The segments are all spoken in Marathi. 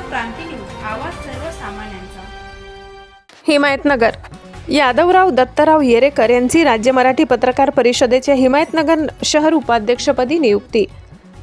क्रांती न्यूज, आवाज सर्वसामान्यांचा। हिमायतनगर यादवराव दत्तराव येरेकर यांची राज्य मराठी पत्रकार परिषदेच्या हिमायतनगर शहर उपाध्यक्षपदी नियुक्ती।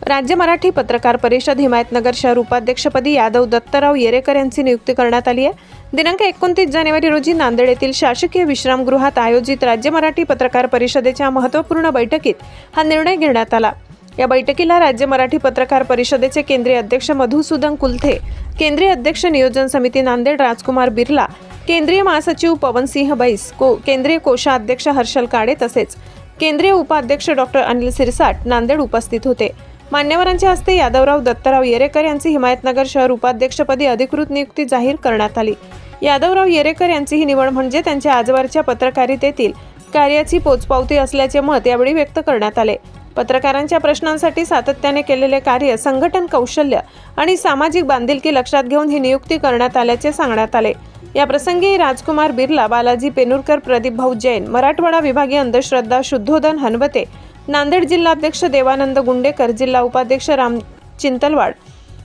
राज्य मराठी पत्रकार परिषद हिमायतनगर शहर उपाध्यक्षपदी यादव दत्तराव येरेकर यांची नियुक्ती करण्यात आली आहे। दिनांक 29 जानेवारी रोजी नांदेड येथील शासकीय विश्रामगृहात आयोजित राज्य मराठी पत्रकार परिषदेच्या महत्त्वपूर्ण बैठकीत हा निर्णय घेण्यात आला। या बैठकीला राज्य मराठी पत्रकार परिषदेचे केंद्रीय अध्यक्ष मधुसूदन कुलथे, केंद्रीय अध्यक्ष नियोजन समिती नांदेड राजकुमार बिर्ला, केंद्रीय महासचिव पवनसिंह बैस, केंद्रीय कोषाध्यक्ष हर्षल काळे तसेच केंद्रीय उपाध्यक्ष डॉक्टर अनिल सिरसाट नांदेड उपस्थित होते। मान्यवरांच्या हस्ते यादवराव दत्तराव येरेकर यांची हिमायतनगर शहर उपाध्यक्षपदी अधिकृत नियुक्ती जाहीर करण्यात आली। यादवराव येरेकर यांची ही निवड म्हणजे त्यांच्या आजवरच्या पत्रकारितेतील कार्याची पोचपावती असल्याचे मत यावेळी व्यक्त करण्यात आले। पत्रकारांच्या प्रश्नांसाठी सातत्याने केलेले कार्य, संघटन कौशल्य आणि सामाजिक बांधिलकी लक्षात घेऊन ही नियुक्ती करण्यात आल्याचे सांगण्यात आले। या प्रसंगी राजकुमार बिर्ला, बालाजी पेनुरकर, प्रदीप भाऊ जैन, मराठवाडा विभागीय अंधश्रद्धा शुद्धोधन हनवते, नांदेड जिल्हाध्यक्ष देवानंद गुंडेकर, जिल्हा उपाध्यक्ष राम चिंतलवाड,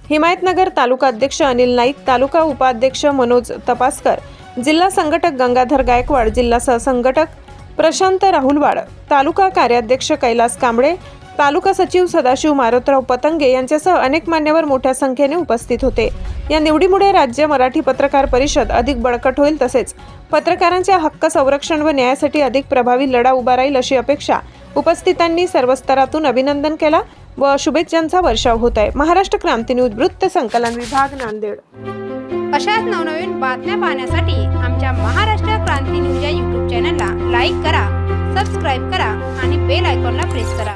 हिमायतनगर तालुका अध्यक्ष अनिल नाईक, तालुका उपाध्यक्ष मनोज तपासकर, जिल्हा संघटक गंगाधर गायकवाड, जिल्हा सहसंघटक प्रशांत राहुलवाड, तालुका कार्याध्यक्ष कैलास कांबळे, तालुका सचिव सदाशिव मारुतराव पतंगे यांच्यासह अनेक मान्यवर मोठ्या संख्येने उपस्थित होते। या निवडीमुळे राज्य मराठी पत्रकार परिषद अधिक बळकट होईल, तसेच पत्रकारांच्या हक्क संरक्षण व न्यायासाठी अधिक प्रभावी लढा उभा राहील अशी अपेक्षा उपस्थितांनी सर्व स्तरातून अभिनंदन केला व शुभेच्छांचा वर्षाव होत आहे। महाराष्ट्र क्रांती न्यूज वृत्त संकलन विभाग नांदेड। अशाच नवनवीन बातम्या पाहण्यासाठी आमच्या महाराष्ट्र क्रांती न्यूज या YouTube चॅनलला लाईक करा, सबस्क्राईब करा आणि बेल आयकॉनला प्रेस करा।